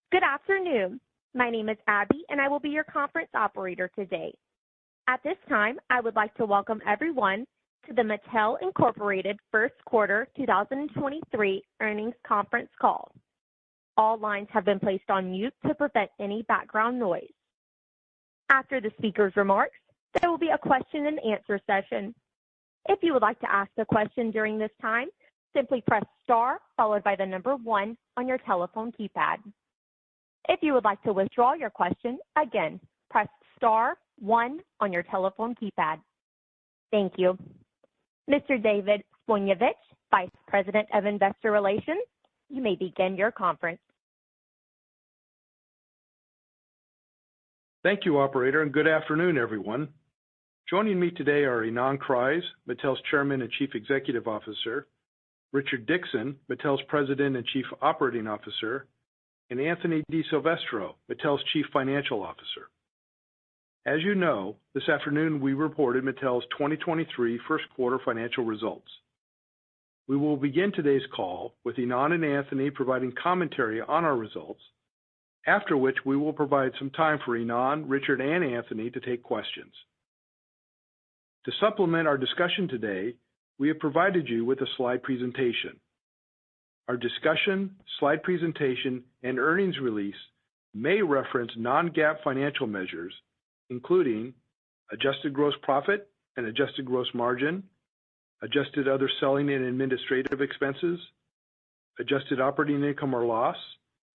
Good afternoon. My name is Abby, and I will be your conference operator today. At this time, I would like to welcome everyone to the Mattel Incorporated First Quarter 2023 Earnings Conference Call. All lines have been placed on mute to prevent any background noise. After the speaker's remarks, there will be a question and answer session. If you would like to ask a question during this time, simply press star followed by the number 1 on your telephone keypad. If you would like to withdraw your question, again, press star 1 on your telephone keypad. Thank you. Mr. David Spojevic, Vice President of Investor Relations, you may begin your conference. Thank you, operator, and good afternoon, everyone. Joining me today are Ynon Kreiz, Mattel's Chairman and Chief Executive Officer, Richard Dickson, Mattel's President and Chief Operating Officer, and Anthony DiSilvestro, Mattel's Chief Financial Officer. As you know, this afternoon we reported Mattel's 2023 first quarter financial results. We will begin today's call with Ynon and Anthony providing commentary on our results, after which we will provide some time for Ynon, Richard, and Anthony to take questions. To supplement our discussion today, we have provided you with a slide presentation. Our discussion, slide presentation, and earnings release may reference non-GAAP financial measures, including adjusted gross profit and adjusted gross margin, adjusted other selling and administrative expenses, adjusted operating income or loss,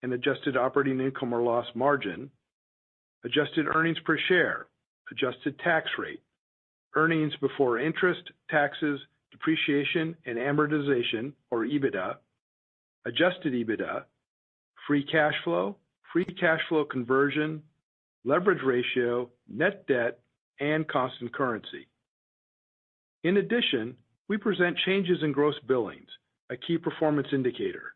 and adjusted operating income or loss margin, adjusted earnings per share, adjusted tax rate, earnings before interest, taxes, depreciation, and amortization, or EBITDA, adjusted EBITDA, free cash flow conversion, leverage ratio, net debt, and constant currency. In addition, we present changes in gross billings, a key performance indicator.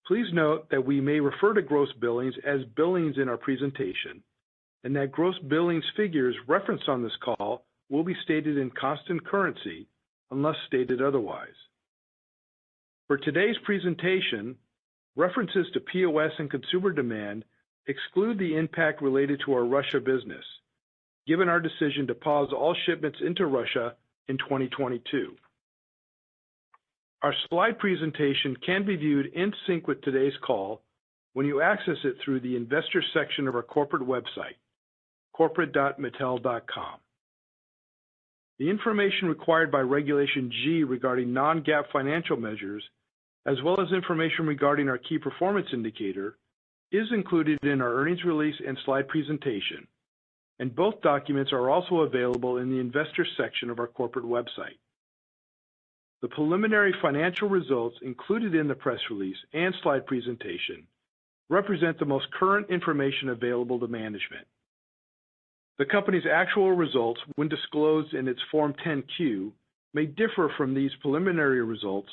Please note that we may refer to gross billings as billings in our presentation, and that gross billings figures referenced on this call will be stated in constant currency unless stated otherwise. For today's presentation, references to POS and consumer demand exclude the impact related to our Russia business, given our decision to pause all shipments into Russia in 2022. Our slide presentation can be viewed in sync with today's call when you access it through the investor section of our corporate website, corporate.mattel.com. The information required by Regulation G regarding non-GAAP financial measures, as well as information regarding our key performance indicator, is included in our earnings release and slide presentation, and both documents are also available in the investor section of our corporate website. The preliminary financial results included in the press release and slide presentation represent the most current information available to management. The company's actual results, when disclosed in its Form 10-Q, may differ from these preliminary results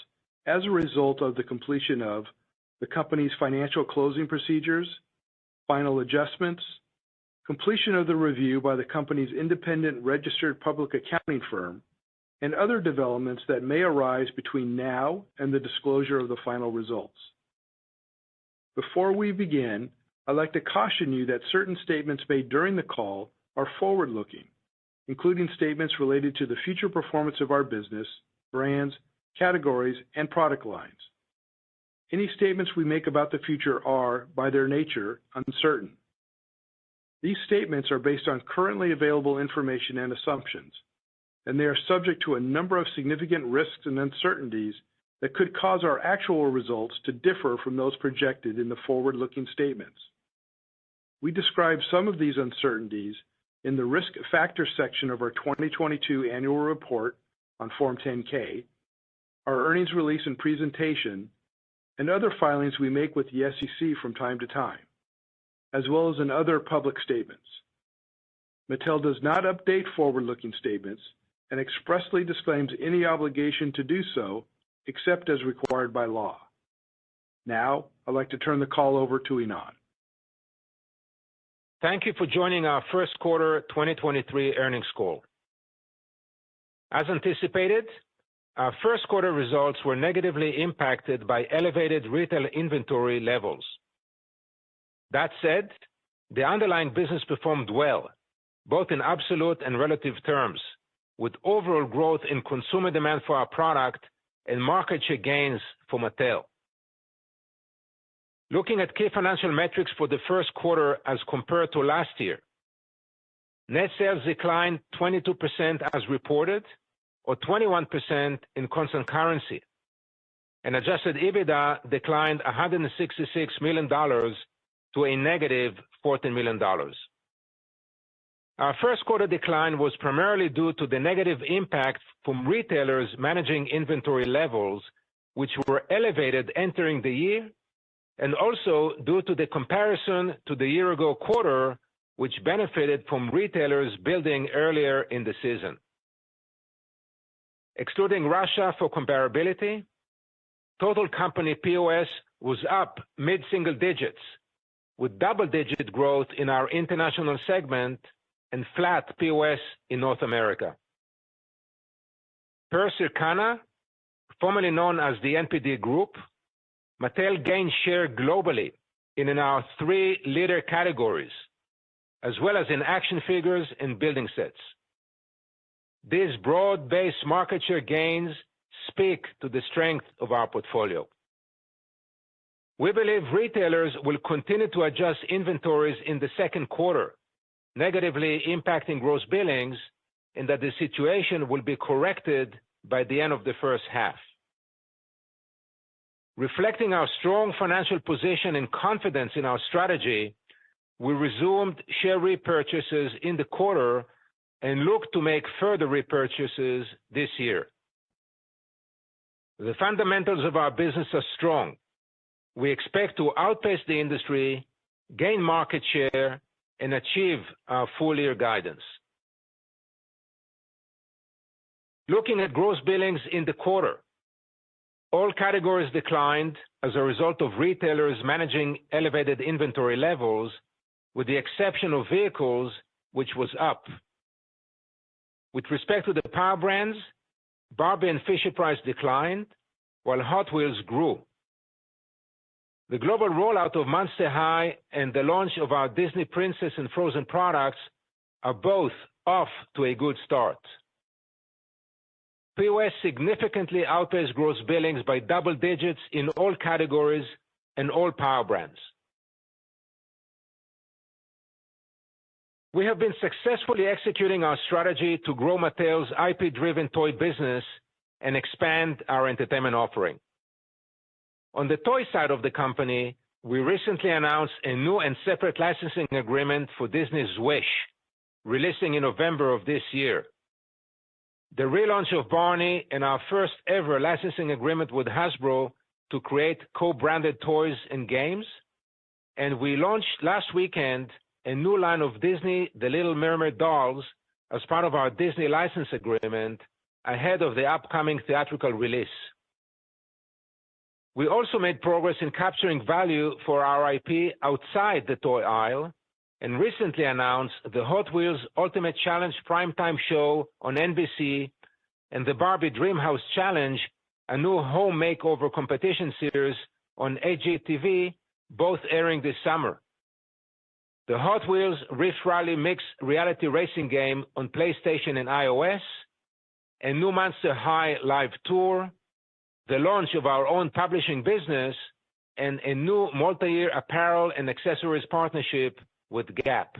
as a result of the completion of the company's financial closing procedures, final adjustments, completion of the review by the company's independent registered public accounting firm, and other developments that may arise between now and the disclosure of the final results. Before we begin, I'd like to caution you that certain statements made during the call are forward-looking, including statements related to the future performance of our business, brands, categories, and product lines. Any statements we make about the future are, by their nature, uncertain. These statements are based on currently available information and assumptions, and they are subject to a number of significant risks and uncertainties that could cause our actual results to differ from those projected in the forward-looking statements. We describe some of these uncertainties in the Risk Factors section of our 2022 annual report on Form 10-K, our earnings release and presentation, and other filings we make with the SEC from time to time, as well as in other public statements. Mattel does not update forward-looking statements and expressly disclaims any obligation to do so except as required by law. Now, I'd like to turn the call over to Ynon. Thank you for joining our first quarter 2023 earnings call. As anticipated, our first quarter results were negatively impacted by elevated retail inventory levels. That said, the underlying business performed well, both in absolute and relative terms, with overall growth in consumer demand for our product and market share gains for Mattel. Looking at key financial metrics for the first quarter as compared to last year, net sales declined 22% as reported, or 21% in constant currency, and adjusted EBITDA declined $166 million to a negative $14 million. Our first quarter decline was primarily due to the negative impact from retailers managing inventory levels, which were elevated entering the year, and also due to the comparison to the year-ago quarter, which benefited from retailers building earlier in the season. Excluding Russia for comparability, total company POS was up mid-single digits, with double-digit growth in our international segment and flat POS in North America. Per Circana, formerly known as the NPD Group, Mattel gained share globally in our three leader categories, as well as in action figures and building sets. These broad-based market share gains speak to the strength of our portfolio. We believe retailers will continue to adjust inventories in the second quarter, negatively impacting gross billings, and that the situation will be corrected by the end of the first half. Reflecting our strong financial position and confidence in our strategy, we resumed share repurchases in the quarter and look to make further repurchases this year. The fundamentals of our business are strong. We expect to outpace the industry, gain market share, and achieve our full-year guidance. Looking at gross billings in the quarter, all categories declined as a result of retailers managing elevated inventory levels, with the exception of vehicles, which was up. With respect to the power brands, Barbie and Fisher-Price declined, while Hot Wheels grew. The global rollout of Monster High and the launch of our Disney Princess and Frozen products are both off to a good start. POS significantly outpaced gross billings by double digits in all categories and all power brands. We have been successfully executing our strategy to grow Mattel's IP-driven toy business and expand our entertainment offering. On the toy side of the company, we recently announced a new and separate licensing agreement for Disney's Wish, releasing in November of this year. The relaunch of Barney and our first ever licensing agreement with Hasbro to create co-branded toys and games. And we launched last weekend a new line of Disney The Little Mermaid dolls as part of our Disney license agreement ahead of the upcoming theatrical release. We also made progress in capturing value for our IP outside the toy aisle and recently announced the Hot Wheels Ultimate Challenge primetime show on NBC and the Barbie Dreamhouse Challenge, a new home makeover competition series on HGTV, both airing this summer. The Hot Wheels Rift Rally mixed reality racing game on PlayStation and iOS, a new Monster High live tour, the launch of our own publishing business, and a new multi-year apparel and accessories partnership with Gap.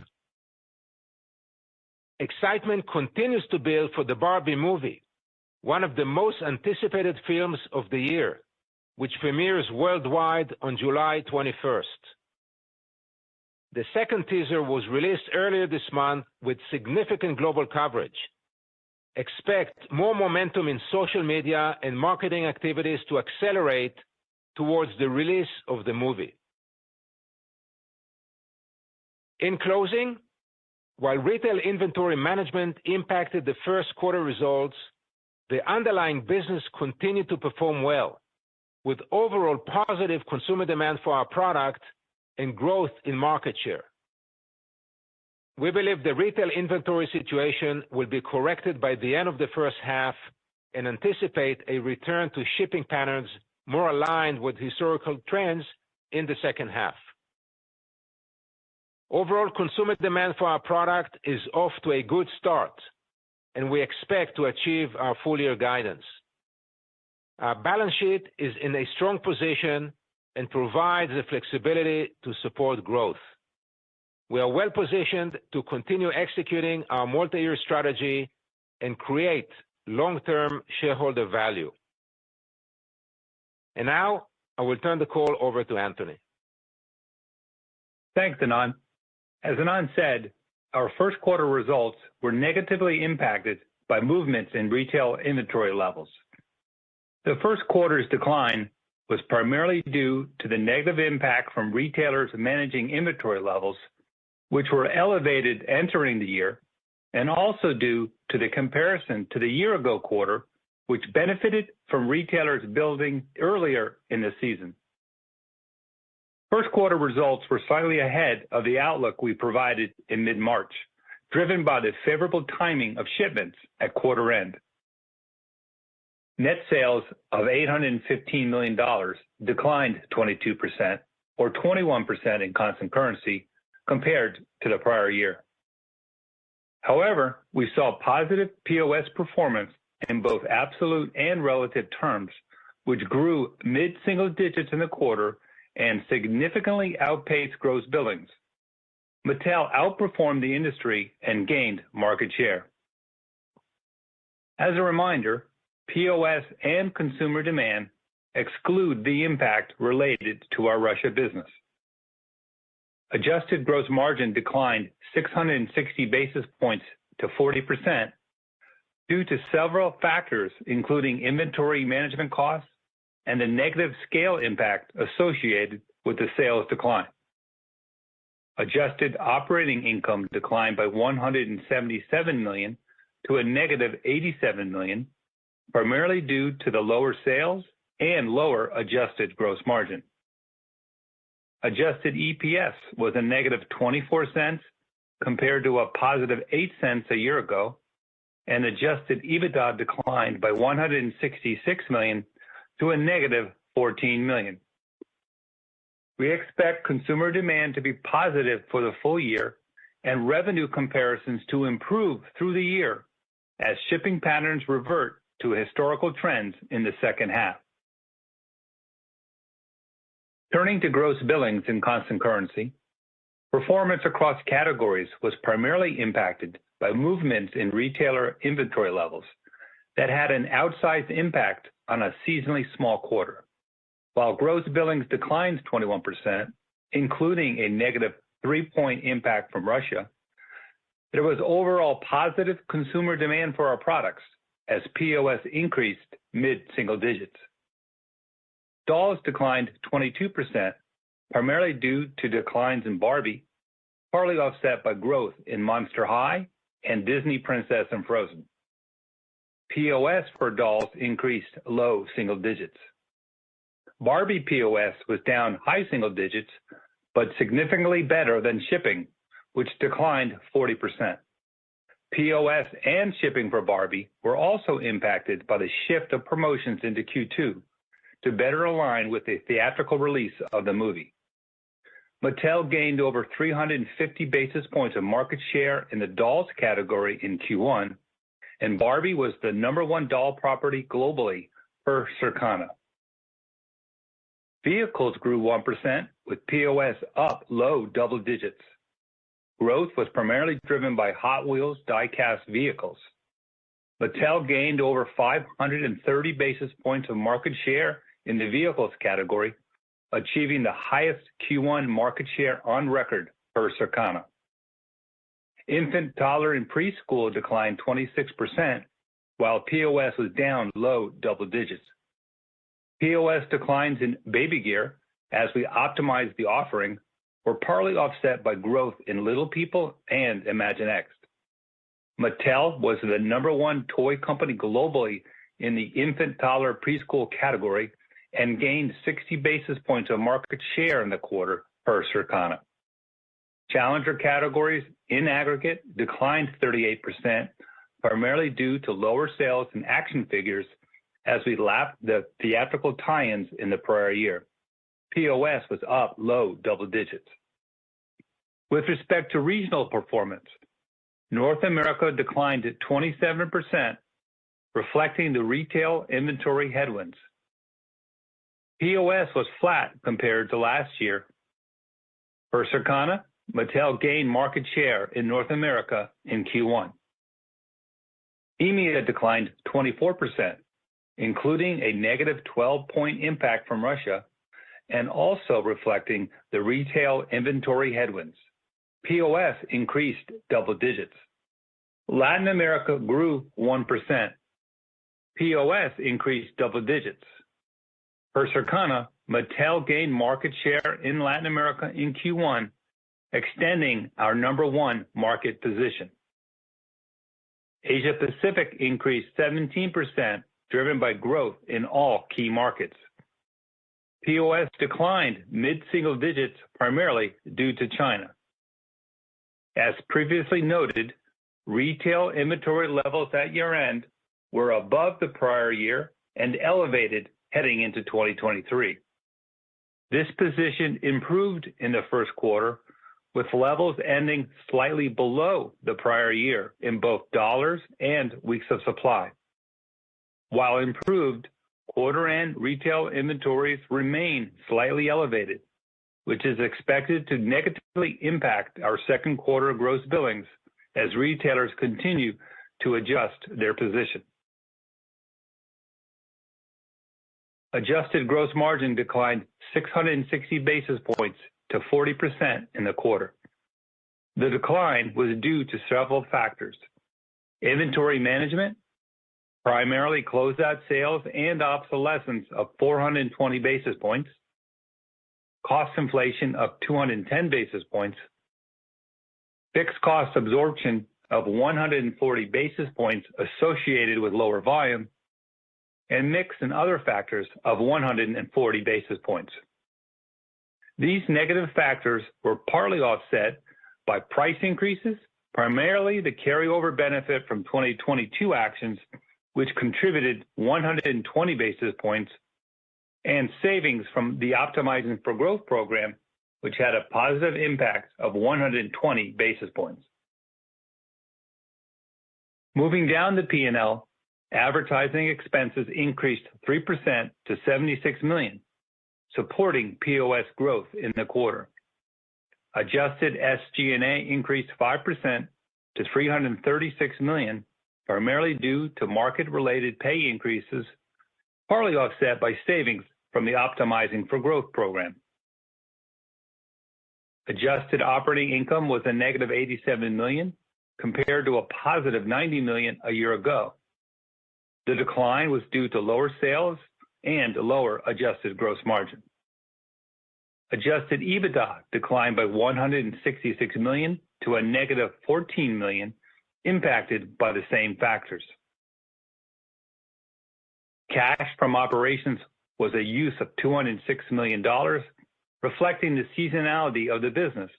Excitement continues to build for the Barbie movie, one of the most anticipated films of the year, which premieres worldwide on July 21st. The second teaser was released earlier this month with significant global coverage. Expect more momentum in social media and marketing activities to accelerate towards the release of the movie. In closing, while retail inventory management impacted the first quarter results, the underlying business continued to perform well, with overall positive consumer demand for our product and growth in market share. We believe the retail inventory situation will be corrected by the end of the first half and anticipate a return to shipping patterns more aligned with historical trends in the second half. Overall consumer demand for our product is off to a good start, and we expect to achieve our full-year guidance. Our balance sheet is in a strong position and provides the flexibility to support growth. We are well positioned to continue executing our multi-year strategy and create long-term shareholder value. And now, I will turn the call over to Anthony. Thanks, Ynon. As Ynon said, our first quarter results were negatively impacted by movements in retail inventory levels. The first quarter's decline was primarily due to the negative impact from retailers managing inventory levels, which were elevated entering the year, and also due to the comparison to the year-ago quarter, which benefited from retailers building earlier in the season. First quarter results were slightly ahead of the outlook we provided in mid-March, driven by the favorable timing of shipments at quarter end. Net sales of $815 million declined 22%, or 21% in constant currency, compared to the prior year. However, we saw positive POS performance in both absolute and relative terms, which grew mid-single digits in the quarter and significantly outpaced gross billings. Mattel outperformed the industry and gained market share. As a reminder, POS and consumer demand exclude the impact related to our Russia business. Adjusted gross margin declined 660 basis points to 40% due to several factors, including inventory management costs and the negative scale impact associated with the sales decline. Adjusted operating income declined by $177 million to a negative $87 million, primarily due to the lower sales and lower adjusted gross margin. Adjusted EPS was a negative 24 cents compared to a positive 8 cents a year ago, and adjusted EBITDA declined by $166 million to a negative $14 million. We expect consumer demand to be positive for the full year and revenue comparisons to improve through the year as shipping patterns revert to historical trends in the second half. Turning to gross billings in constant currency, performance across categories was primarily impacted by movements in retailer inventory levels that had an outsized impact on a seasonally small quarter. While gross billings declined 21%, including a negative 3-point impact from Russia, there was overall positive consumer demand for our products as POS increased mid-single digits. Dolls declined 22%, primarily due to declines in Barbie, partly offset by growth in Monster High and Disney Princess and Frozen. POS for dolls increased low single digits. Barbie POS was down high single digits, but significantly better than shipping, which declined 40%. POS and shipping for Barbie were also impacted by the shift of promotions into Q2 to better align with the theatrical release of the movie. Mattel gained over 350 basis points of market share in the dolls category in Q1, and Barbie was the #1 doll property globally per Circana. Vehicles grew 1%, with POS up low double digits. Growth was primarily driven by Hot Wheels die-cast vehicles. Mattel gained over 530 basis points of market share in the vehicles category, achieving the highest Q1 market share on record per Circana. Infant, toddler, and preschool declined 26%, while POS was down low double digits. POS declines in baby gear, as we optimized the offering, were partly offset by growth in Little People and Imaginext. Mattel was the #1 toy company globally in the infant, toddler, preschool category and gained 60 basis points of market share in the quarter per Circana. Challenger categories in aggregate declined 38%, primarily due to lower sales in action figures as we lapped the theatrical tie-ins in the prior year. POS was up low double digits. With respect to regional performance, North America declined 27%, reflecting the retail inventory headwinds. POS was flat compared to last year. For Circana, Mattel gained market share in North America in Q1. EMEA declined 24%, including a negative 12-point impact from Russia, and also reflecting the retail inventory headwinds. POS increased double digits. Latin America grew 1%. POS increased double digits. For Circana, Mattel gained market share in Latin America in Q1, extending our number one market position. Asia Pacific increased 17%, driven by growth in all key markets. POS declined mid-single digits, primarily due to China. As previously noted, retail inventory levels at year-end were above the prior year and elevated heading into 2023. This position improved in the first quarter, with levels ending slightly below the prior year in both dollars and weeks of supply. While improved, quarter-end retail inventories remain slightly elevated, which is expected to negatively impact our second quarter gross billings as retailers continue to adjust their position. Adjusted gross margin declined 660 basis points to 40% in the quarter. The decline was due to several factors: inventory management, primarily closeout sales and obsolescence of 420 basis points, cost inflation of 210 basis points, fixed cost absorption of 140 basis points associated with lower volume, and mix and other factors of 140 basis points. These negative factors were partly offset by price increases, primarily the carryover benefit from 2022 actions, which contributed 120 basis points, and savings from the Optimizing for Growth program, which had a positive impact of 120 basis points. Moving down the P&L, advertising expenses increased 3% to $76 million, supporting POS growth in the quarter. Adjusted SG&A increased 5% to $336 million, primarily due to market-related pay increases, partly offset by savings from the Optimizing for Growth program. Adjusted operating income was a negative $87 million, compared to a positive $90 million a year ago. The decline was due to lower sales and lower adjusted gross margin. Adjusted EBITDA declined by $166 million to a negative $14 million, impacted by the same factors. Cash from operations was a use of $206 million, reflecting the seasonality of the business,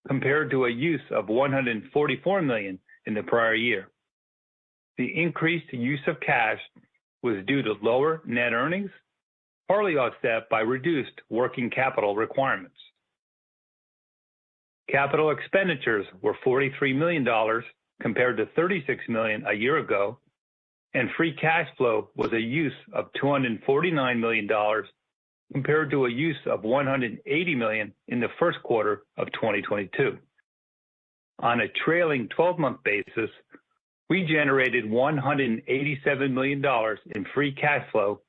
compared to a use of $144 million in the prior year. The increased use of cash was due to lower net earnings, partly offset by reduced working capital requirements. Capital expenditures were $43 million compared to $36 million a year ago, and free cash flow was a use of $249 million compared to a use of $180 million in the first quarter of 2022. On a trailing 12-month basis, we generated $187 million in free cash flow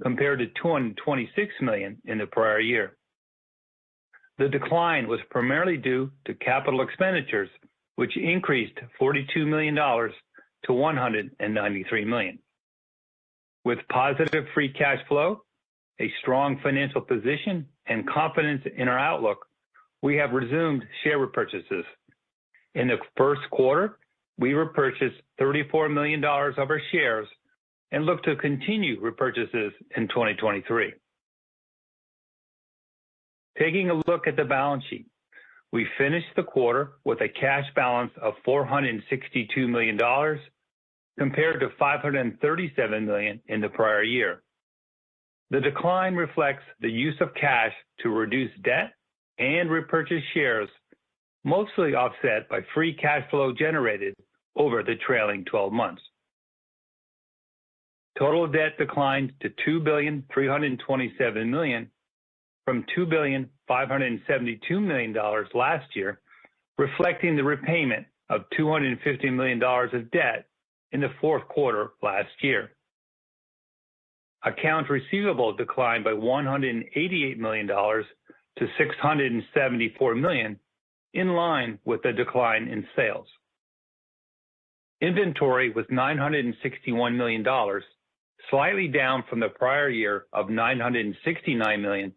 compared to $226 million in the prior year. The decline was primarily due to capital expenditures, which increased $42 million to $193 million. With positive free cash flow, a strong financial position, and confidence in our outlook, we have resumed share repurchases. In the first quarter, we repurchased $34 million of our shares and look to continue repurchases in 2023. Taking a look at the balance sheet, we finished the quarter with a cash balance of $462 million compared to $537 million in the prior year. The decline reflects the use of cash to reduce debt and repurchase shares, mostly offset by free cash flow generated over the trailing 12 months. Total debt declined to $2,327 million from $2,572 million last year, reflecting the repayment of $250 million of debt in the fourth quarter last year. Accounts receivable declined by $188 million to $674 million, in line with the decline in sales. Inventory was $961 million, slightly down from the prior year of $969 million,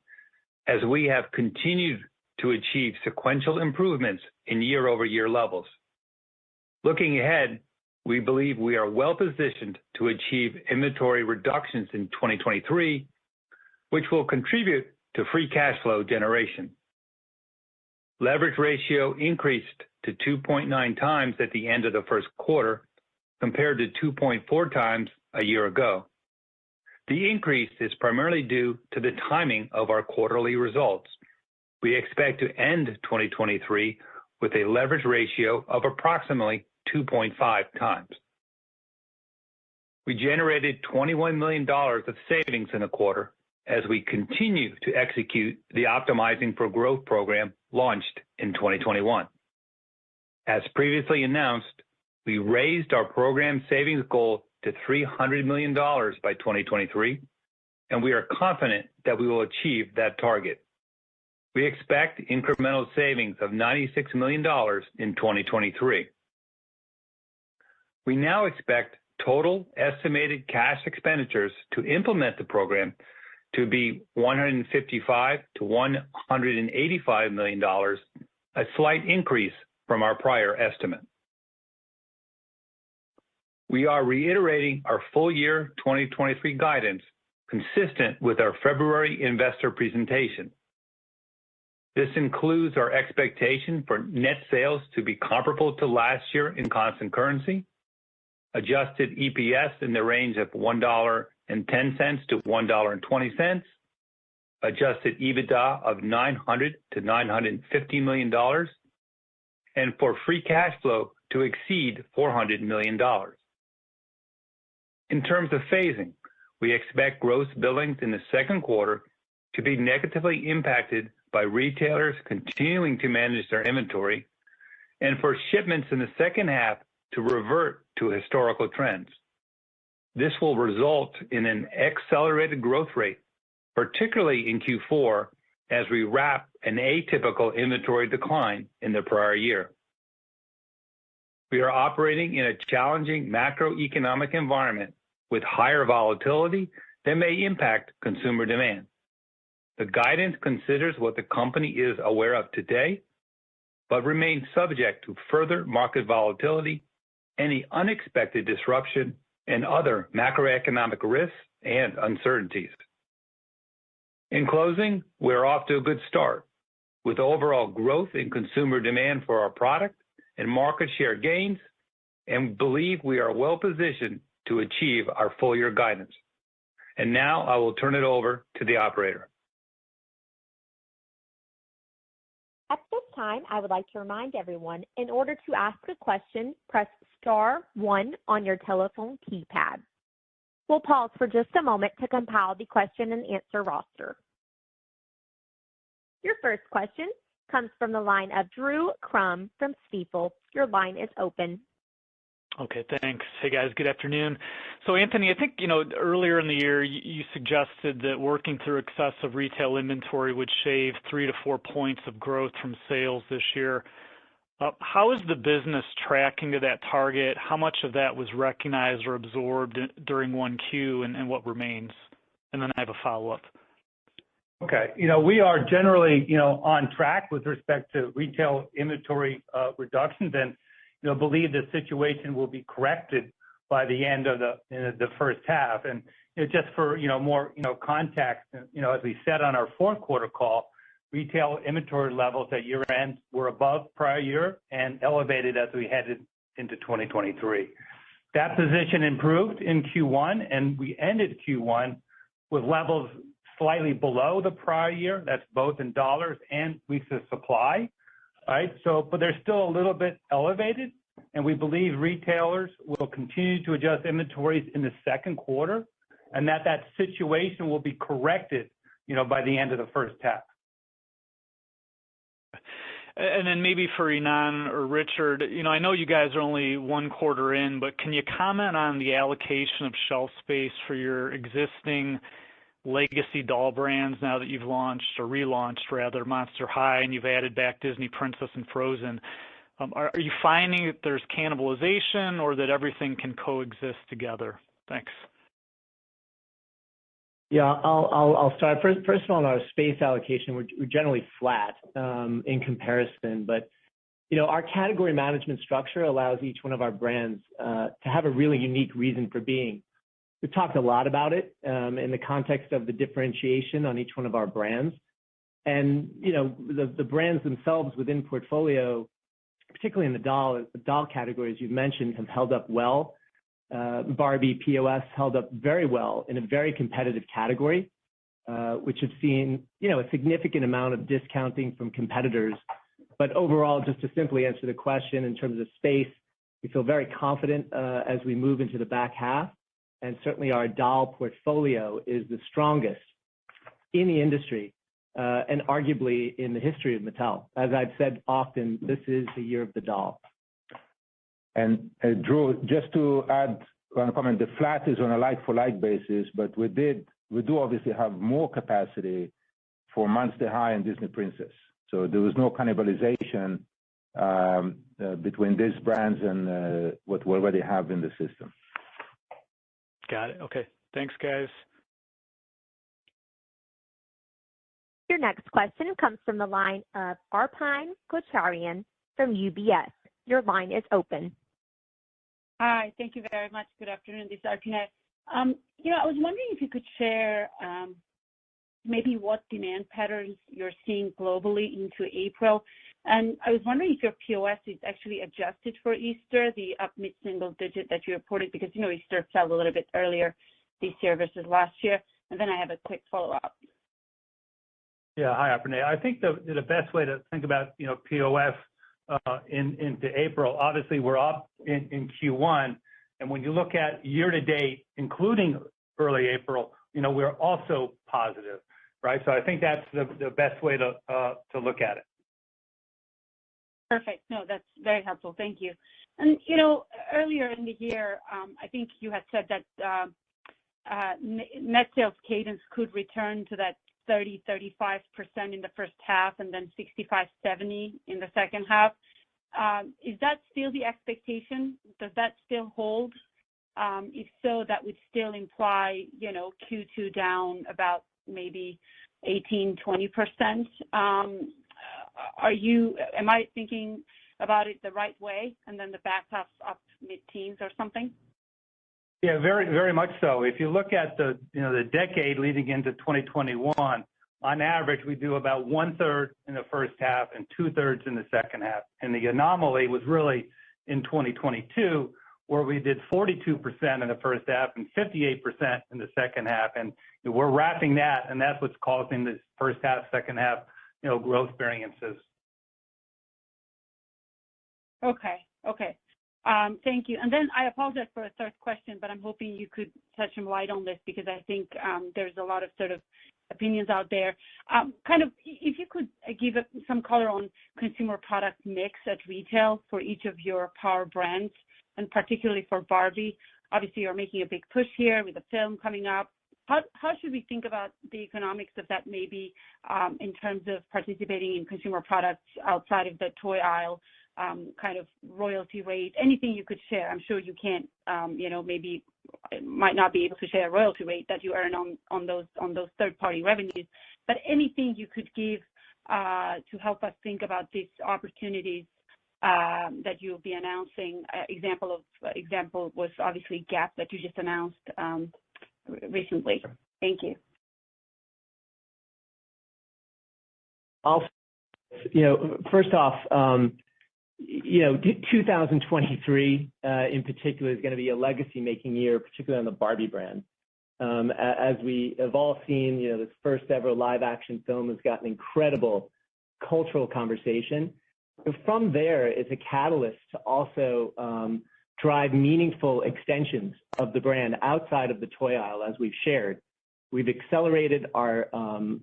as we have continued to achieve sequential improvements in year-over-year levels. Looking ahead, we believe we are well positioned to achieve inventory reductions in 2023, which will contribute to free cash flow generation. Leverage ratio increased to 2.9 times at the end of the first quarter, compared to 2.4 times a year ago. The increase is primarily due to the timing of our quarterly results. We expect to end 2023 with a leverage ratio of approximately 2.5 times. We generated $21 million of savings in a quarter as we continue to execute the Optimizing for Growth program launched in 2021. As previously announced, we raised our program savings goal to $300 million by 2023, and we are confident that we will achieve that target. We expect incremental savings of $96 million in 2023. We now expect total estimated cash expenditures to implement the program to be $155 to $185 million, a slight increase from our prior estimate. We are reiterating our full year 2023 guidance consistent with our February investor presentation. This includes our expectation for net sales to be comparable to last year in constant currency, adjusted EPS in the range of $1.10 to $1.20, adjusted EBITDA of $900 to $950 million, and for free cash flow to exceed $400 million. In terms of phasing, we expect gross billings in the second quarter to be negatively impacted by retailers continuing to manage their inventory, and for shipments in the second half to revert to historical trends. This will result in an accelerated growth rate, particularly in Q4, as we wrap an atypical inventory decline in the prior year. We are operating in a challenging macroeconomic environment with higher volatility that may impact consumer demand. The guidance considers what the company is aware of today, but remains subject to further market volatility, any unexpected disruption, and other macroeconomic risks and uncertainties. In closing, we're off to a good start with overall growth in consumer demand for our product and market share gains, and believe we are well positioned to achieve our full year guidance. And now I will turn it over to the operator. At this time, I would like to remind everyone, in order to ask a question, press star 1 on your telephone keypad. We'll pause for just a moment to compile the question and answer roster. Your first question comes from the line of Drew Crum from Stifel. Your line is open. Okay, thanks. Hey guys, good afternoon. So Anthony, I think, earlier in the year, you suggested that working through excessive retail inventory would shave 3 to 4 points of growth from sales this year. How is the business tracking to that target? How much of that was recognized or absorbed during 1Q and what remains? And then I have a follow-up. Okay. We are generally, on track with respect to retail inventory reductions and, believe the situation will be corrected by the end of the first half. And just for, more, context, as we said on our fourth quarter call, retail inventory levels at year end were above prior year and elevated as we headed into 2023. That position improved in Q1, and we ended Q1 with levels slightly below the prior year. That's both in dollars and weeks of supply. right? But they're still a little bit elevated, and we believe retailers will continue to adjust inventories in the second quarter, and that situation will be corrected, by the end of the first half. And then maybe for Ynon or Richard, I know you guys are only one quarter in, but can you comment on the allocation of shelf space for your existing legacy doll brands now that you've launched, or relaunched rather, Monster High, and you've added back Disney Princess and Frozen? Are you finding that there's cannibalization or that everything can coexist together? Thanks. Yeah, I'll start. First of all, on our space allocation, we're generally flat in comparison, but our category management structure allows each one of our brands to have a really unique reason for being. We've talked a lot about it in the context of the differentiation on each one of our brands, and the brands themselves within portfolio, particularly in the doll category, as you've mentioned, have held up well. Barbie POS held up very well in a very competitive category, which have seen, a significant amount of discounting from competitors. But overall, just to simply answer the question in terms of space, we feel very confident as we move into the back half. And certainly our doll portfolio is the strongest in the industry and arguably in the history of Mattel. As I've said often, this is the year of the doll. And Drew, just to add one comment, the flat is on a like-for-like basis, but we do obviously have more capacity for Monster High and Disney Princess. So there was no cannibalization between these brands and what we already have in the system. Got it. Okay. Thanks, guys. Your next question comes from the line of Arpine Kocharyan from UBS. Your line is open. Hi, thank you very much. Good afternoon. This is Arpine. I was wondering if you could share maybe what demand patterns you're seeing globally into April. And I was wondering if your POS is actually adjusted for Easter, the up mid-single digit that you reported, because, Easter fell a little bit earlier this year versus last year. And then I have a quick follow-up. Yeah, hi, Arpine. I think the best way to think about, POS into April, obviously we're up in Q1. And when you look at year to date, including early April, we're also positive, right? So I think that's the best way to look at it. Perfect. No, that's very helpful. Thank you. And, earlier in the year, I think you had said that net sales cadence could return to that 30-35% in the first half and then 65-70% in the second half. Is that still the expectation? Does that still hold? If so, that would still imply, Q2 down about maybe 18-20%. Am I thinking about it the right way? And then the back half up mid-teens or something? Yeah, very, very much so. If you look at the decade leading into 2021, on average, we do about 1/3 in the first half and 2/3 in the second half. And the anomaly was really in 2022, where we did 42% in the first half and 58% in the second half. And we're wrapping that, and that's what's causing this first half, second half, growth variances. Okay. Thank you. And then I apologize for a third question, but I'm hoping you could shed some light on this because I think there's a lot of sort of opinions out there. If you could give some color on consumer product mix at retail for each of your power brands, and particularly for Barbie. Obviously, you're making a big push here with the film coming up. How should we think about the economics of that maybe in terms of participating in consumer products outside of the toy aisle, kind of royalty rate, anything you could share? I'm sure you can't, maybe might not be able to share a royalty rate that you earn on those third-party revenues, but anything you could give to help us think about these opportunities that you'll be announcing. Example was obviously Gap that you just announced recently. Thank you. First off, 2023 in particular is going to be a legacy-making year, particularly on the Barbie brand. As we have all seen, this first ever live-action film has gotten incredible cultural conversation. from there, it's a catalyst to also drive meaningful extensions of the brand outside of the toy aisle, as we've shared. We've accelerated our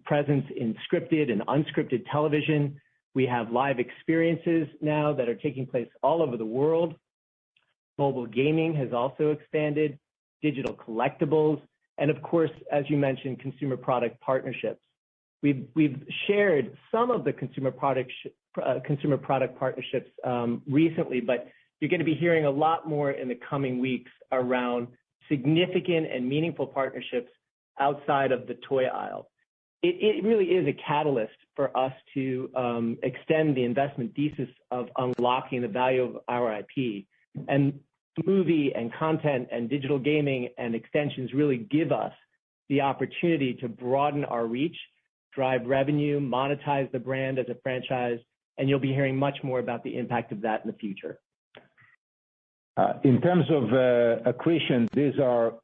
presence in scripted and unscripted television. We have live experiences now that are taking place all over the world. Mobile gaming has also expanded, digital collectibles, and of course, as you mentioned, consumer product partnerships. We've shared some of the consumer product partnerships recently, but you're going to be hearing a lot more in the coming weeks around significant and meaningful partnerships outside of the toy aisle. It really is a catalyst for us to extend the investment thesis of unlocking the value of our IP. And movie and content and digital gaming and extensions really give us the opportunity to broaden our reach, drive revenue, monetize the brand as a franchise, and you'll be hearing much more about the impact of that in the future. In terms of accretion, these are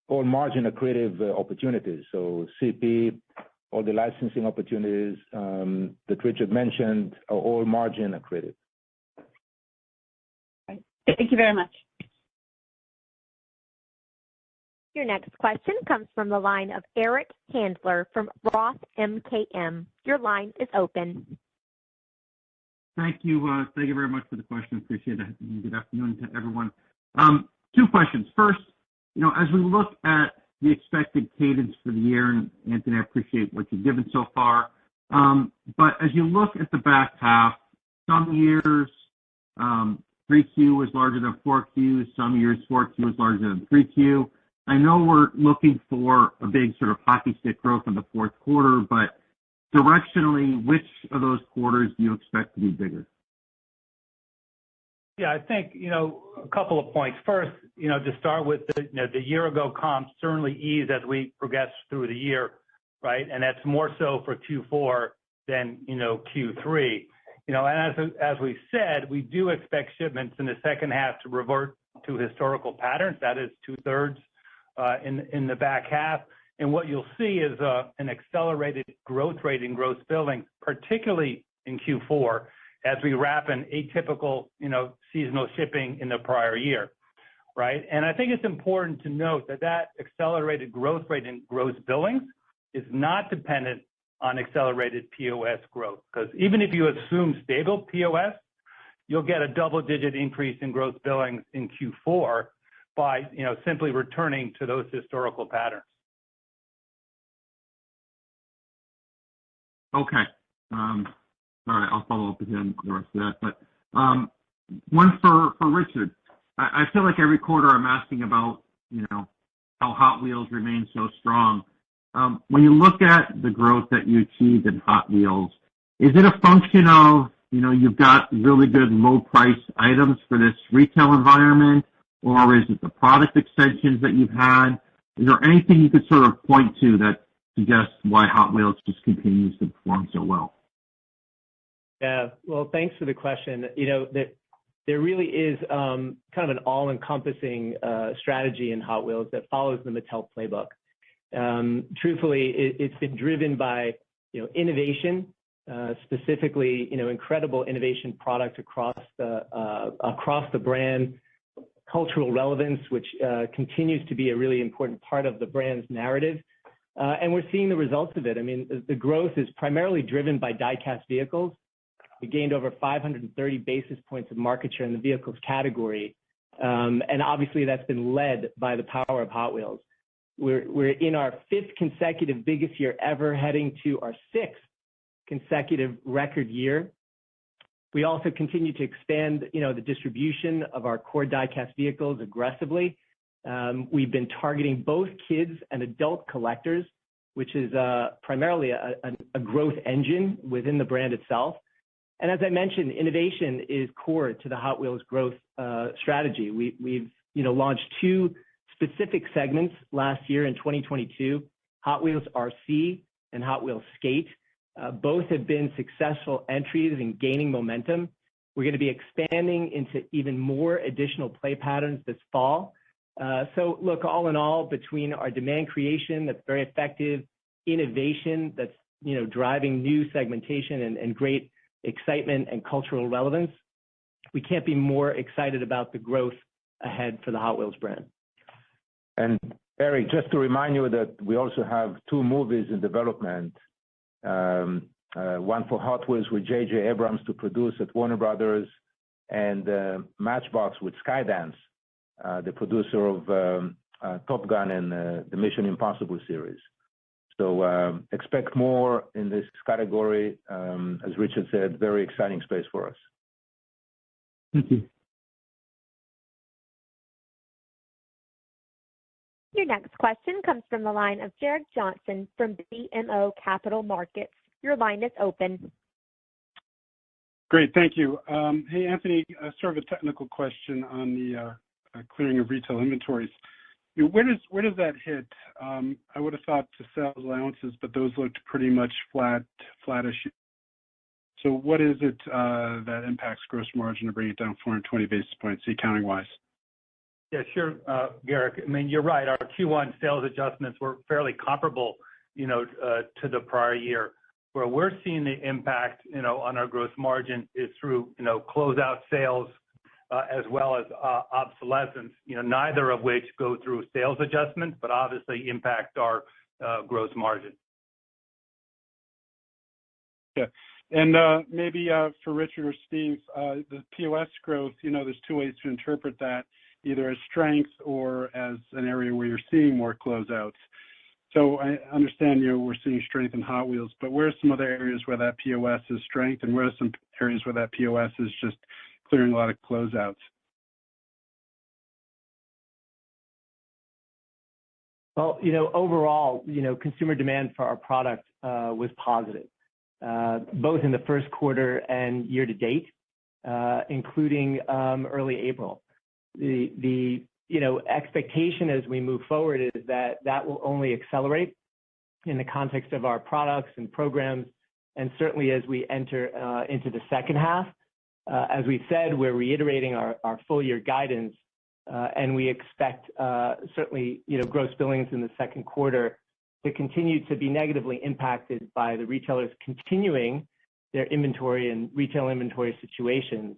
all margin accretive opportunities. So CP, all the licensing opportunities that Richard mentioned are all margin accretive. Thank you very much. Your next question comes from the line of Eric Handler from Roth MKM. Your line is open. Thank you. Thank you very much for the question. Appreciate it. And good afternoon to everyone. Two questions. First, as we look at the expected cadence for the year, and Anthony, I appreciate what you've given so far. But as you look at the back half, some years 3Q is larger than 4Q. Some years 4Q is larger than 3Q. I know we're looking for a big sort of hockey stick growth in the fourth quarter, but directionally, which of those quarters do you expect to be bigger? Yeah, I think, a couple of points. First, to start with, the year ago comps certainly ease as we progress through the year, right? And that's more so for Q4 than, Q3. And as we said, we do expect shipments in the second half to revert to historical patterns. That is 2/3 in the back half. And what you'll see is an accelerated growth rate in gross billings, particularly in Q4, as we wrap an atypical, seasonal shipping in the prior year, right? And I think it's important to note that accelerated growth rate in gross billings is not dependent on accelerated POS growth. Because even if you assume stable POS, you'll get a double-digit increase in gross billings in Q4 by, simply returning to those historical patterns. Okay. All right, I'll follow up with him on the rest of that. But one for Richard. I feel like every quarter I'm asking about, how Hot Wheels remains so strong. When you look at the growth that you achieved in Hot Wheels, is it a function of, you've got really good low price items for this retail environment, or is it the product extensions that you've had? Is there anything you could sort of point to that suggests why Hot Wheels just continues to perform so well? Yeah, well, thanks for the question. There really is kind of an all-encompassing strategy in Hot Wheels that follows the Mattel playbook. Truthfully, it's been driven by innovation, specifically incredible innovation products across the brand, cultural relevance, which continues to be a really important part of the brand's narrative, and we're seeing the results of it. I mean, the growth is primarily driven by die-cast vehicles. We gained over 530 basis points of market share in the vehicles category, and obviously that's been led by the power of Hot Wheels. We're in our 5th consecutive biggest year ever, heading to our 6th consecutive record year. We also continue to expand, the distribution of our core die-cast vehicles aggressively. We've been targeting both kids and adult collectors, which is primarily a growth engine within the brand itself. And as I mentioned, innovation is core to the Hot Wheels growth strategy. We've launched 2 specific segments last year in 2022, Hot Wheels RC and Hot Wheels Skate. Both have been successful entries and gaining momentum. We're going to be expanding into even more additional play patterns this fall. So look, all in all, between our demand creation that's very effective, innovation that's driving new segmentation and great excitement, and cultural relevance, we can't be more excited about the growth ahead for the Hot Wheels brand. And Eric, just to remind you that we also have 2 movies in development. One for Hot Wheels with J.J. Abrams to produce at Warner Brothers, and Matchbox with Skydance, the producer of Top Gun and the Mission Impossible series. So expect more in this category. As Richard said, very exciting space for us. Thank you. Your next question comes from the line of Gerrick Johnson from BMO Capital Markets. Your line is open. Great, thank you. Hey, Anthony, sort of a technical question on the clearing of retail inventories. Where does that hit? I would have thought the sales allowances, but those looked pretty much flattish. So what is it that impacts gross margin to bring it down 420 basis points, accounting-wise? Yeah, sure, Garrick. I mean, you're right. Our Q1 sales adjustments were fairly comparable, to the prior year. Where we're seeing the impact, on our gross margin is through, closeout sales, as well as obsolescence. Neither of which go through sales adjustments, but obviously impact our gross margin. Yeah, and maybe for Richard or Steve, the POS growth. There's 2 ways to interpret that, either as strength or as an area where you're seeing more closeouts. So I understand, we're seeing strength in Hot Wheels, but where are some other areas where that POS is strength, and where are some areas where that POS is just clearing a lot of closeouts? Well, overall, consumer demand for our product was positive, both in the first quarter and year to date, including early April. The expectation as we move forward is that will only accelerate in the context of our products and programs, and certainly as we enter into the second half. As we said, we're reiterating our full year guidance, and we expect certainly gross billings in the second quarter to continue to be negatively impacted by the retailers continuing their inventory and retail inventory situations.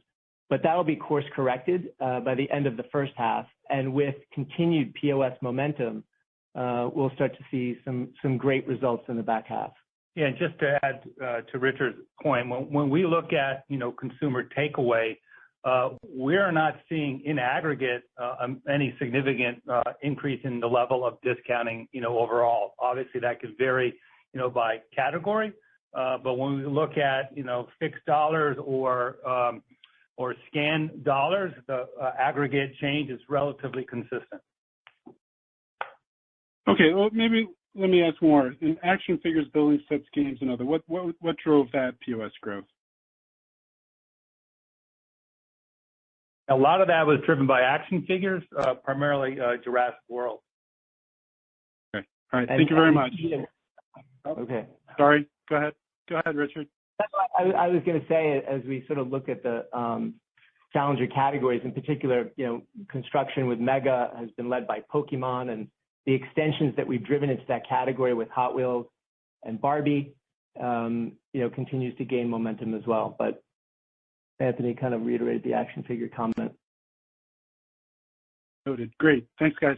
But that'll be course corrected by the end of the first half, and with continued POS momentum, we'll start to see some great results in the back half. Yeah, and just to add to Richard's point, when we look at consumer takeaway, we're not seeing in aggregate any significant increase in the level of discounting overall. Obviously, that could vary by category, but when we look at fixed dollars or scan dollars, the aggregate change is relatively consistent. Okay, well, maybe let me ask more. In action figures, building sets, games, and other, what drove that POS growth? A lot of that was driven by action figures, primarily Jurassic World. Okay, all right. Thank you very much. Okay. Sorry. Go ahead, Richard. I was going to say, as we sort of look at the challenger categories, in particular, construction with Mega has been led by Pokemon, and the extensions that we've driven into that category with Hot Wheels and Barbie, continues to gain momentum as well. But Anthony kind of reiterated the action figure comment. Noted. Great. Thanks, guys.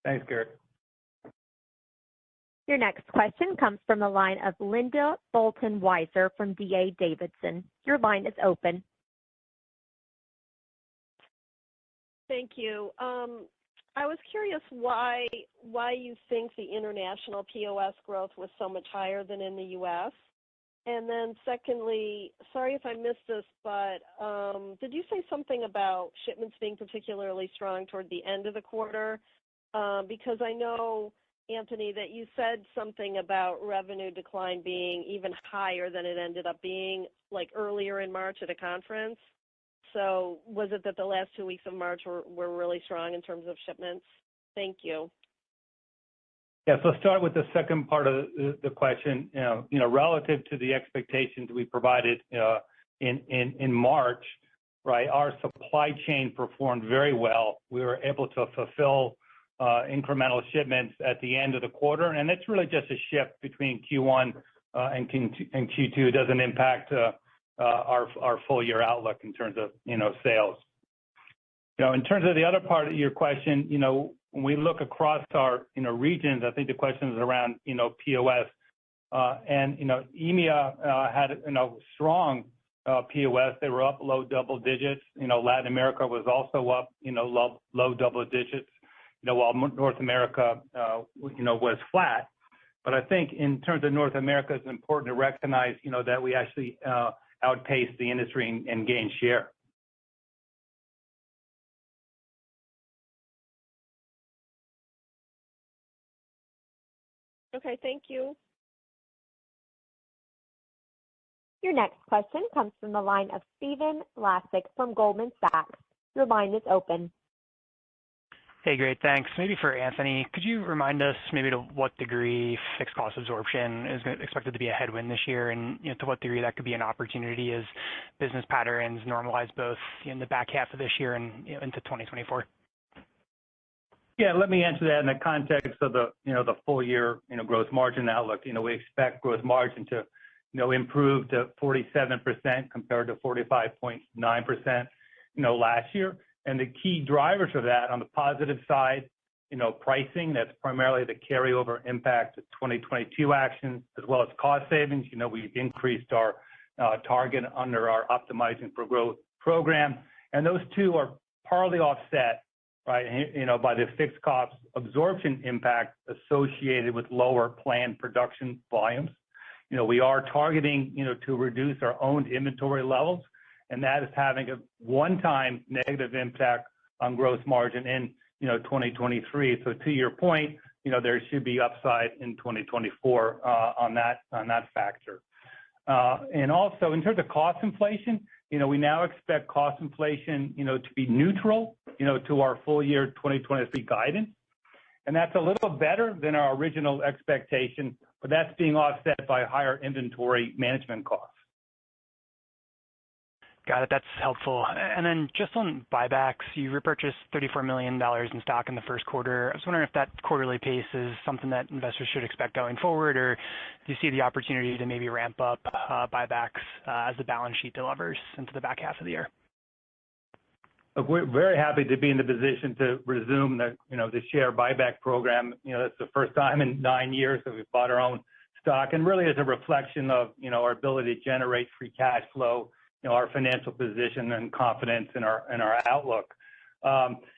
Thanks, Garrett. Your next question comes from the line of Linda Bolton Weiser from D.A. Davidson. Your line is open. Thank you. I was curious why you think the international POS growth was so much higher than in the U.S. And then secondly, sorry if I missed this, but did you say something about shipments being particularly strong toward the end of the quarter? Because I know, Anthony, that you said something about revenue decline being even higher than it ended up being, like earlier in March at a conference. So was it that the last 2 weeks of March were really strong in terms of shipments? Thank you. Yeah, so start with the second part of the question. Relative to the expectations we provided in March, right? Our supply chain performed very well. We were able to fulfill incremental shipments at the end of the quarter, and it's really just a shift between Q1 and Q2 doesn't impact our full year outlook in terms of, sales. In terms of the other part of your question, when we look across our, regions, I think the question is around, POS. EMEA had, strong POS. They were up low double digits. Latin America was also up, low double digits, while North America, was flat. But I think in terms of North America, it's important to recognize, that we actually outpaced the industry and gained share. Okay, thank you. Your next question comes from the line of Stephen Laszczyk from Goldman Sachs. Your line is open. Hey, great, thanks. Maybe for Anthony, could you remind us maybe to what degree fixed cost absorption is expected to be a headwind this year, and to what degree that could be an opportunity as business patterns normalize both in the back half of this year and into 2024? Yeah, let me answer that in the context of the, the full year, gross margin outlook. We expect gross margin to, improve to 47% compared to 45.9%, last year. And the key drivers of that on the positive side, pricing, that's primarily the carryover impact of 2022 actions, as well as cost savings. We've increased our target under our Optimizing for Growth program. And those two are partly offset, right, by the fixed cost absorption impact associated with lower planned production volumes. We are targeting, to reduce our owned inventory levels, and that is having a one-time negative impact on gross margin in, 2023. So to your point, there should be upside in 2024 on that factor. And also in terms of cost inflation, we now expect cost inflation, to be neutral, to our full year 2023 guidance. And that's a little better than our original expectation, but that's being offset by higher inventory management costs. Got it. That's helpful. And then just on buybacks, you repurchased $34 million in stock in the first quarter. I was wondering if that quarterly pace is something that investors should expect going forward, or do you see the opportunity to maybe ramp up buybacks as the balance sheet delivers into the back half of the year? Look, we're very happy to be in the position to resume the, the share buyback program. It's the first time in 9 years that we've bought our own stock, and really is a reflection of, our ability to generate free cash flow, our financial position and confidence in our outlook.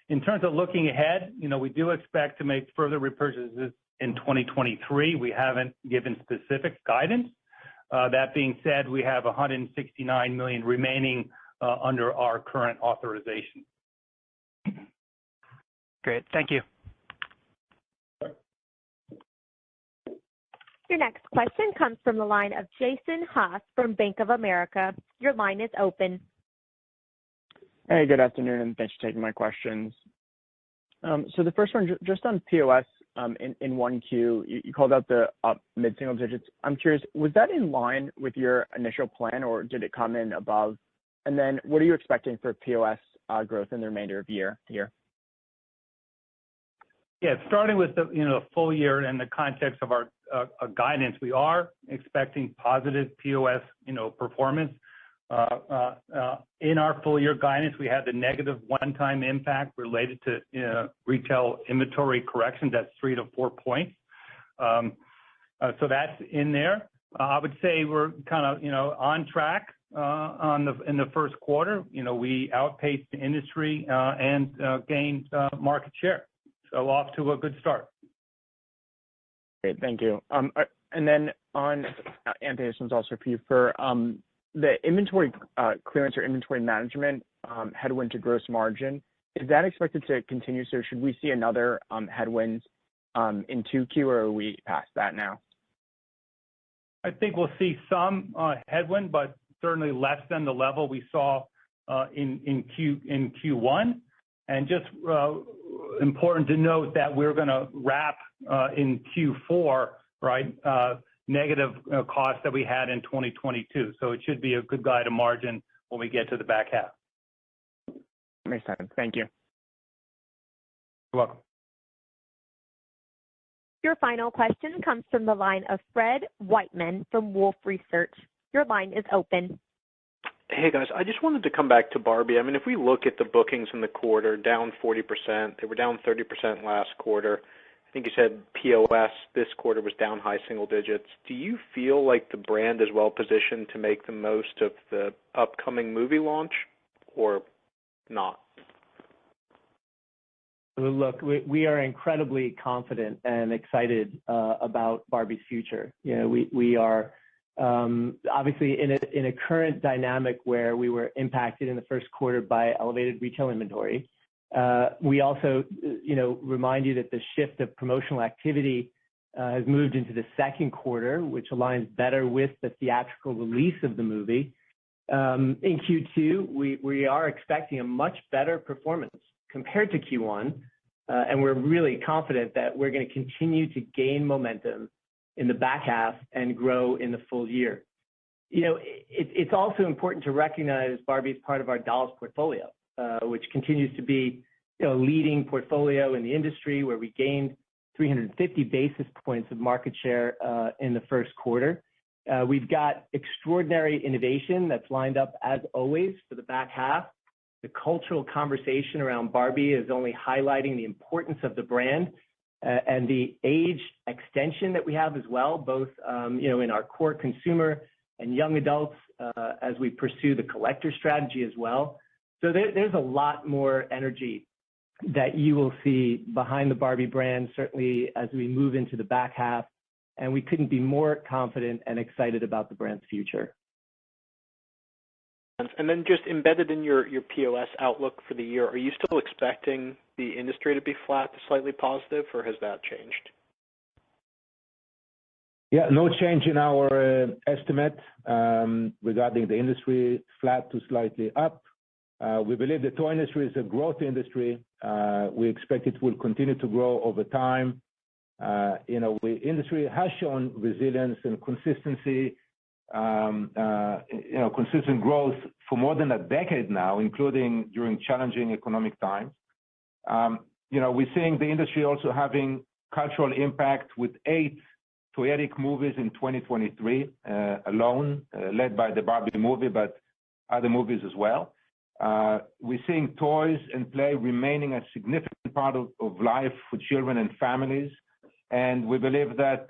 In terms of looking ahead, we do expect to make further repurchases in 2023. We haven't given specific guidance. That being said, we have $169 million remaining under our current authorization. Great. Thank you. Your next question comes from the line of Jason Haas from Bank of America. Your line is open. Hey, good afternoon, and thanks for taking my questions. So the first one, just on POS, in 1Q, you called out the up mid-single digits. I'm curious, was that in line with your initial plan, or did it come in above? And then what are you expecting for POS growth in the remainder of the year here? Yeah, starting with the, full year in the context of our guidance, we are expecting positive POS, performance. In our full year guidance, we had the negative one-time impact related to retail inventory corrections. That's 3 to 4 points. So that's in there. I would say we're kind of, on track in the first quarter. We outpaced the industry and gained market share. So off to a good start. Great, thank you. And then on Anthony, this one's also for you. For the inventory clearance or inventory management headwind to gross margin, is that expected to continue? So should we see another headwind in 2Q, or are we past that now? I think we'll see some headwind, but certainly less than the level we saw in Q1. And just important to note that we're going to wrap in Q4, right, negative costs that we had in 2022. So it should be a good guide to margin when we get to the back half. Makes sense. Thank you. You're welcome. Your final question comes from the line of Fred Whiteman from Wolfe Research. Your line is open. Hey guys, I just wanted to come back to Barbie. I mean, if we look at the bookings in the quarter, down 40%, they were down 30% last quarter. I think you said POS this quarter was down high single digits. Do you feel like the brand is well positioned to make the most of the upcoming movie launch or not? Look, we are incredibly confident and excited about Barbie's future. You know, we are obviously in a current dynamic where we were impacted in the first quarter by elevated retail inventory. We also, remind you that the shift of promotional activity has moved into the second quarter, which aligns better with the theatrical release of the movie. In Q2, we are expecting a much better performance compared to Q1, and we're really confident that we're going to continue to gain momentum in the back half and grow in the full year. You know, it's also important to recognize Barbie is part of our dolls portfolio, which continues to be, leading portfolio in the industry, where we gained 350 basis points of market share in the first quarter. We've got extraordinary innovation that's lined up, as always, for the back half. The cultural conversation around Barbie is only highlighting the importance of the brand and the age extension that we have as well, both in our core consumer and young adults as we pursue the collector strategy as well. So there's a lot more energy that you will see behind the Barbie brand, certainly as we move into the back half, and we couldn't be more confident and excited about the brand's future. And then just embedded in your POS outlook for the year, are you still expecting the industry to be flat to slightly positive, or has that changed? Yeah, no change in our estimate regarding the industry, flat to slightly up. We believe the toy industry is a growth industry. We expect it will continue to grow over time. The industry has shown resilience and consistency, consistent growth for more than a decade now, including during challenging economic times. We're seeing the industry also having cultural impact with 8 toyetic movies in 2023 alone, led by the Barbie movie, but other movies as well. We're seeing toys and play remaining a significant part of life for children and families. And we believe that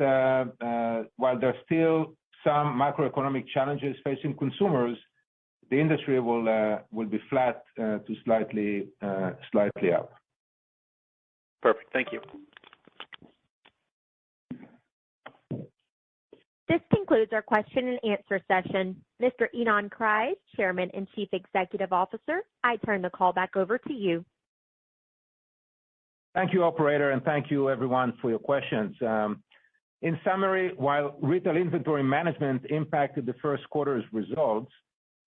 while there's still some macroeconomic challenges facing consumers, the industry will be flat to slightly up. Perfect. Thank you. This concludes our question and answer session. Mr. Ynon Kreiz, Chairman and Chief Executive Officer, I turn the call back over to you. Thank you, operator, and thank you, everyone, for your questions. In summary, while retail inventory management impacted the first quarter's results,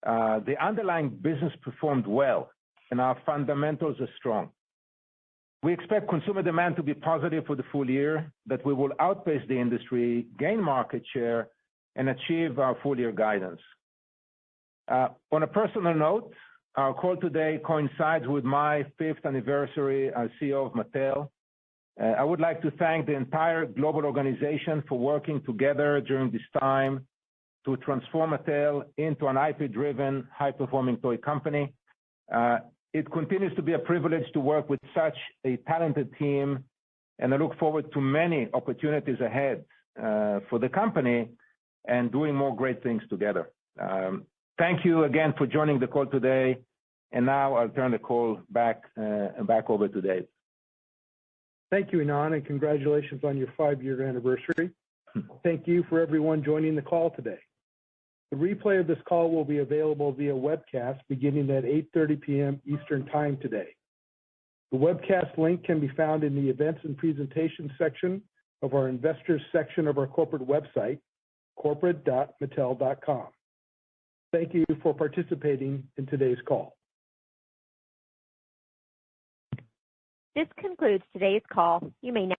the underlying business performed well, and our fundamentals are strong. We expect consumer demand to be positive for the full year, that we will outpace the industry, gain market share, and achieve our full-year guidance. On a personal note, our call today coincides with my 5th anniversary as CEO of Mattel. I would like to thank the entire global organization for working together during this time to transform Mattel into an IP-driven, high-performing toy company. It continues to be a privilege to work with such a talented team, and I look forward to many opportunities ahead for the company and doing more great things together. Thank you again for joining the call today, and now I'll turn the call back over to Dave. Thank you, Ynon, and congratulations on your 5-year anniversary. Thank you for everyone joining the call today. The replay of this call will be available via webcast beginning at 8:30 p.m. Eastern Time today. The webcast link can be found in the Events and Presentations section of our Investors section of our corporate website, corporate.mattel.com. Thank you for participating in today's call. This concludes today's call. You may now